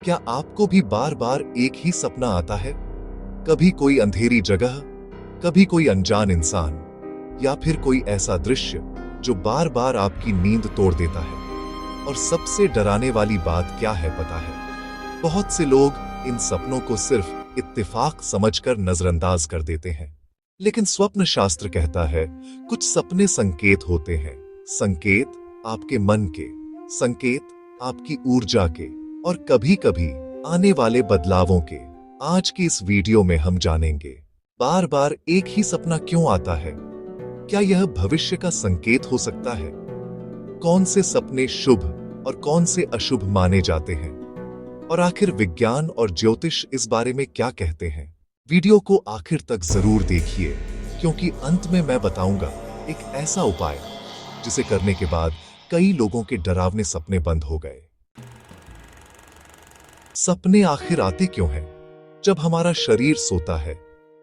क्या आपको भी बार बार एक ही सपना आता है? कभी कोई अंधेरी जगह, कभी कोई अनजान इंसान, या फिर कोई ऐसा दृश्य जो बार बार आपकी नींद तोड़ देता है। और सबसे डराने वाली बात क्या है पता है? बहुत से लोग इन सपनों को सिर्फ इत्तेफाक समझकर नजरअंदाज कर देते हैं। लेकिन स्वप्न शास्त्र कहता है कुछ सपने संकेत होते हैं। संकेत आपके मन के, संकेत आपकी ऊर्जा के, और कभी कभी आने वाले बदलावों के। आज की इस वीडियो में हम जानेंगे बार बार एक ही सपना क्यों आता है, क्या यह भविष्य का संकेत हो सकता है, कौन से सपने शुभ और कौन से अशुभ माने जाते हैं, और आखिर विज्ञान और ज्योतिष इस बारे में क्या कहते हैं। वीडियो को आखिर तक जरूर देखिए, क्योंकि अंत में मैं बताऊंगा एक ऐसा उपाय जिसे करने के बाद कई लोगों के डरावने सपने बंद हो गए। सपने आखिर आते क्यों हैं? जब हमारा शरीर सोता है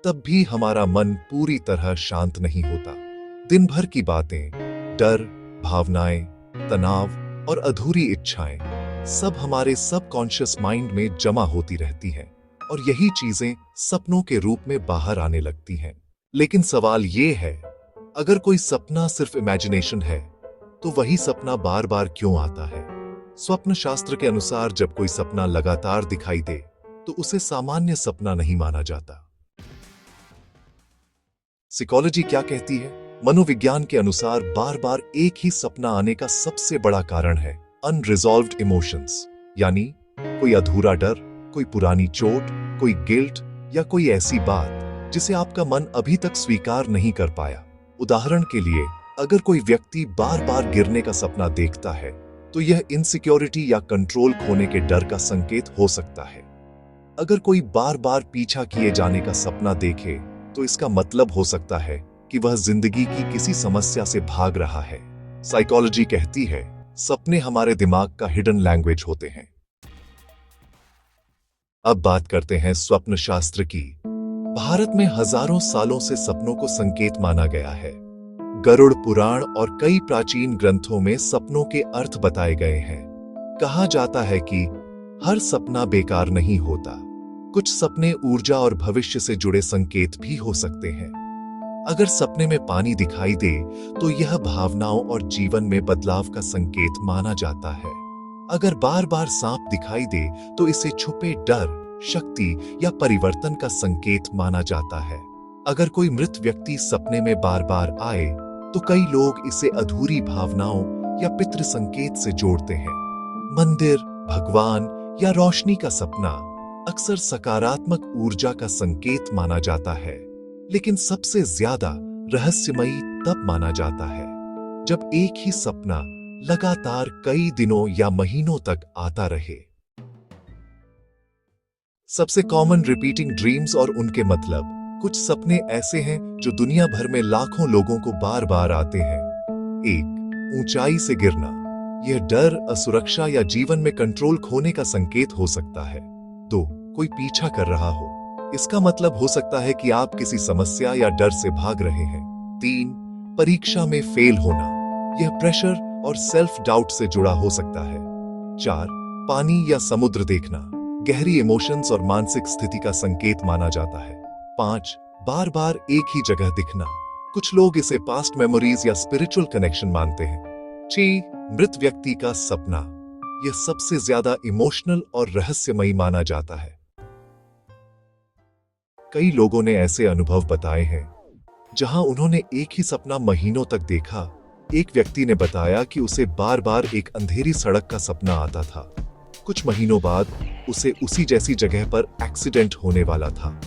तब भी हमारा मन पूरी तरह शांत नहीं होता। दिन भर की बातें, डर, भावनाएं, तनाव और अधूरी इच्छाएं सब हमारे सबकॉन्शियस माइंड में जमा होती रहती हैं, और यही चीजें सपनों के रूप में बाहर आने लगती हैं। लेकिन सवाल ये है, अगर कोई सपना सिर्फ इमेजिनेशन है तो वही सपना बार बार क्यों आता है? स्वप्न शास्त्र के अनुसार जब कोई सपना लगातार दिखाई दे तो उसे सामान्य सपना नहीं माना जाता। साइकोलॉजी क्या कहती है? मनोविज्ञान के अनुसार बार बार एक ही सपना आने का सबसे बड़ा कारण है अनरिजॉल्व्ड इमोशंस, यानी कोई अधूरा डर, कोई पुरानी चोट, कोई गिल्ट, या कोई ऐसी बात जिसे आपका मन अभी तक स्वीकार नहीं कर पाया। उदाहरण के लिए, अगर कोई व्यक्ति बार बार गिरने का सपना देखता है तो यह इनसिक्योरिटी या कंट्रोल खोने के डर का संकेत हो सकता है। अगर कोई बार बार पीछा किए जाने का सपना देखे तो इसका मतलब हो सकता है कि वह जिंदगी की किसी समस्या से भाग रहा है। साइकोलॉजी कहती है सपने हमारे दिमाग का हिडन लैंग्वेज होते हैं। अब बात करते हैं स्वप्न शास्त्र की। भारत में हजारों सालों से सपनों को संकेत माना गया है। गरुड़ पुराण और कई प्राचीन ग्रंथों में सपनों के अर्थ बताए गए हैं। कहा जाता है कि हर सपना बेकार नहीं होता। कुछ सपने ऊर्जा और भविष्य से जुड़े संकेत भी हो सकते हैं। अगर सपने में पानी दिखाई दे तो यह भावनाओं और जीवन में बदलाव का संकेत माना जाता है। अगर बार बार सांप दिखाई दे तो इसे छुपे डर, शक्ति या परिवर्तन का संकेत माना जाता है। अगर कोई मृत व्यक्ति सपने में बार बार आए तो कई लोग इसे अधूरी भावनाओं या पितृ संकेत से जोड़ते हैं। मंदिर, भगवान या रोशनी का सपना अक्सर सकारात्मक ऊर्जा का संकेत माना जाता है। लेकिन सबसे ज्यादा रहस्यमयी तब माना जाता है जब एक ही सपना लगातार कई दिनों या महीनों तक आता रहे। सबसे कॉमन रिपीटिंग ड्रीम्स और उनके मतलब। कुछ सपने ऐसे हैं जो दुनिया भर में लाखों लोगों को बार बार आते हैं। 1. ऊंचाई से गिरना। यह डर, असुरक्षा या जीवन में कंट्रोल खोने का संकेत हो सकता है। 2. कोई पीछा कर रहा हो। इसका मतलब हो सकता है कि आप किसी समस्या या डर से भाग रहे हैं। 3. परीक्षा में फेल होना। यह प्रेशर और सेल्फ डाउट से जुड़ा हो सकता है। 4. पानी या समुद्र देखना। गहरी इमोशंस और मानसिक स्थिति का संकेत माना जाता है। 5. बार बार एक ही जगह दिखना। कुछ लोग इसे पास्ट मेमोरीज या स्पिरिचुअल कनेक्शन मानते हैं। 6. मृत व्यक्ति का सपना। यह सबसे ज्यादा इमोशनल और रहस्यमयी माना जाता है। कई लोगों ने ऐसे अनुभव बताए हैं जहां उन्होंने एक ही सपना महीनों तक देखा। एक व्यक्ति ने बताया कि उसे बार बार एक अंधेरी सड़क का सपना आता था। कुछ महीनों बाद उसे उसी जैसी जगह पर एक्सीडेंट होने वाला था,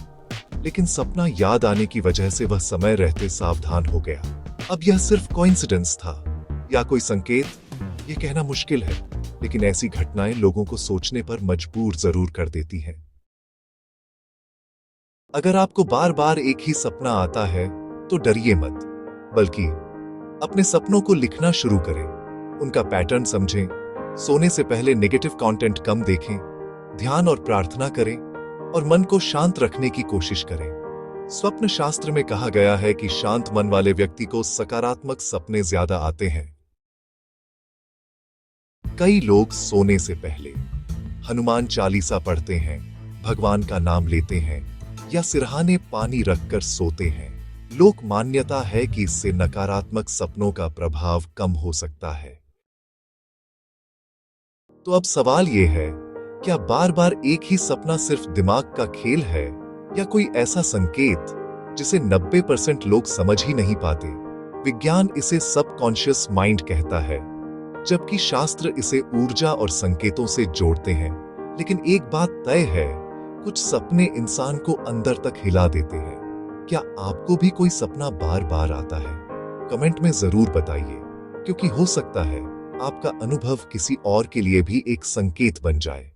लेकिन सपना याद आने की वजह से वह समय रहते सावधान हो गया। अब यह सिर्फ कोइंसिडेंस था या कोई संकेत, यह कहना मुश्किल है, लेकिन ऐसी घटनाएं लोगों को सोचने पर मजबूर जरूर कर देती हैं। अगर आपको बार बार एक ही सपना आता है तो डरिए मत, बल्कि अपने सपनों को लिखना शुरू करें, उनका पैटर्न समझें, सोने से पहले नेगेटिव कंटेंट कम देखें, ध्यान और प्रार्थना करें, और मन को शांत रखने की कोशिश करें। स्वप्न शास्त्र में कहा गया है कि शांत मन वाले व्यक्ति को सकारात्मक सपने ज्यादा आते हैं। कई लोग सोने से पहले हनुमान चालीसा पढ़ते हैं, भगवान का नाम लेते हैं या सिरहाने पानी रखकर सोते हैं, लोक मान्यता है कि इससे नकारात्मक सपनों का प्रभाव कम हो सकता है। तो अब सवाल यह है, क्या बार बार एक ही सपना सिर्फ दिमाग का खेल है या कोई ऐसा संकेत जिसे 90% लोग समझ ही नहीं पाते? विज्ञान इसे सबकॉन्शियस माइंड कहता है, जबकि शास्त्र इसे ऊर्जा और संकेतों से जोड़ते हैं। लेकिन एक बात तय है, कुछ सपने इंसान को अंदर तक हिला देते हैं। क्या आपको भी कोई सपना बार बार आता है? कमेंट में जरूर बताइए, क्योंकि हो सकता है आपका अनुभव किसी और के लिए भी एक संकेत बन जाए।